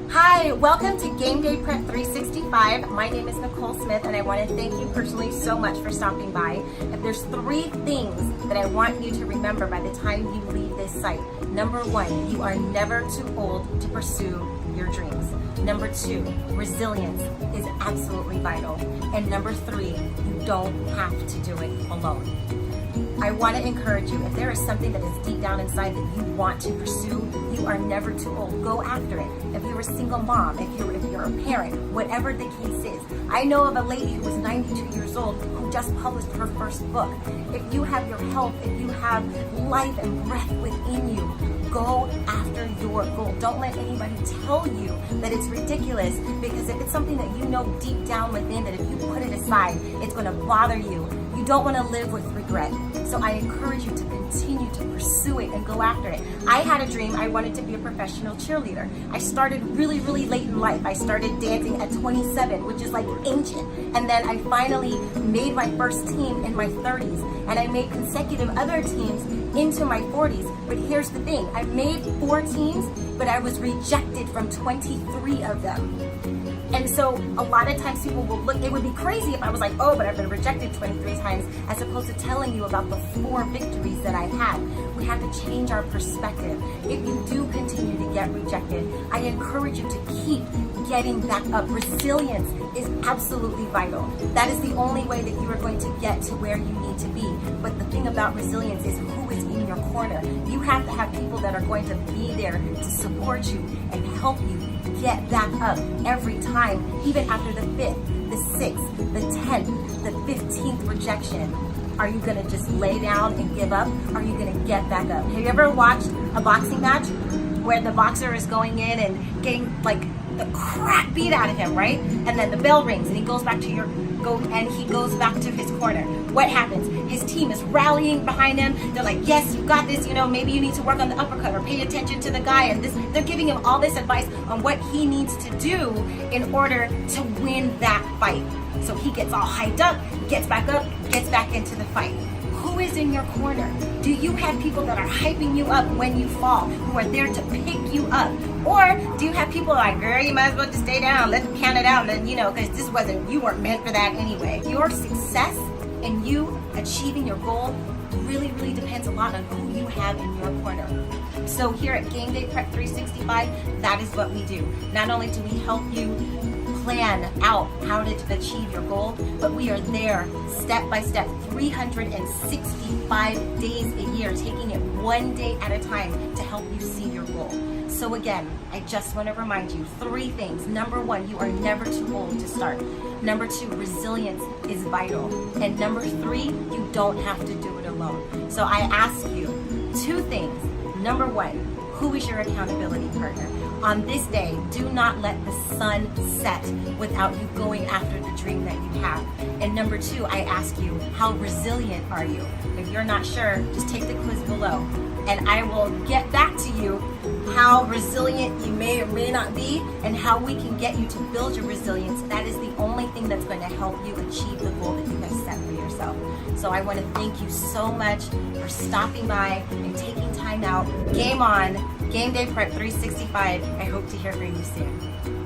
Hi, welcome to Game Day Prep 365. My name is Nicole Smith and I want to thank you personally so much for stopping by. If there's 3 things that I want you to remember by the time you leave this site. Number 1, you are never too old to pursue your dreams. Number 2, resilience is absolutely vital. And number 3, you don't have to do it alone. I want to encourage you, if there is something that is deep down inside that you want to pursue, you are never too old. Go after it. If you're a single mom, if you're a parent, whatever the case is. I know of a lady who was 92 years old who just published her first book. If you have your health, if you have life and breath within you, go after your goal. Don't let anybody tell you that it's ridiculous, because if it's something that you know deep down within that if you put it aside, it's going to bother you. You don't want to live with regret. So I encourage you to continue to pursue it and go after it. I had a dream. I wanted to be a professional cheerleader. I started really, really late in life. I started dancing at 27, which is like ancient. And then I finally made my first team in my 30s. And I made consecutive other teams into my 40s. But here's the thing. I made 4 teams, but I was rejected from 23 of them. And so a lot of times people will look, it would be crazy if I was like, oh, but I've been rejected 23 times, as opposed to telling you about the 4 victories that I've had. We have to change our perspective. If you do continue to get rejected, I encourage you to keep getting back up. Resilience is absolutely vital. That is the only way that you are going to get to where you need to be. But the thing about resilience is who is in your corner. You have to have people that are going to be there to support you and help you get back up every time, even after the 5th, the 6th, the 10th, the 15th rejection. Are you gonna just lay down and give up? Or are you gonna get back up? Have you ever watched a boxing match where the boxer is going in and getting like the crap beat out of him, right? And then the bell rings and he goes back to his corner. What happens? His team is rallying behind him. They're like, yes, you got this, maybe you need to work on the uppercut or pay attention to the guy, and this. They're giving him all this advice on what he needs to do in order to win that fight. So he gets all hyped up, gets back up, gets back into the fight. Who is in your corner? Do you have people that are hyping you up when you fall, who are there to pick you up? Or do you have people like, girl, you might as well just stay down, let's count it out, and then, because you weren't meant for that anyway. Your success and you achieving your goal really, really depends a lot on who you have in your corner. So here at Game Day Prep 365, that is what we do. Not only do we help you plan out how to achieve your goal, but we are there step by step, 365 days a year, taking it one day at a time to help you see your goal. So again, I just want to remind you 3 things. Number 1, you are never too old to start. Number 2, resilience is vital. And number 3, you don't have to do it alone. So I ask you 2 things. Number 1, who is your accountability partner? On this day, do not let the sun set without you going after the dream that you have. And number 2, I ask you, how resilient are you? If you're not sure, just take the quiz below, and I will get back to you how resilient you may or may not be and how we can get you to build your resilience. That is the only thing that's going to help you achieve the goal that you have set for yourself. So I want to thank you so much for stopping by and taking time out. Game on. Game Day Prep 365. I hope to hear from you soon.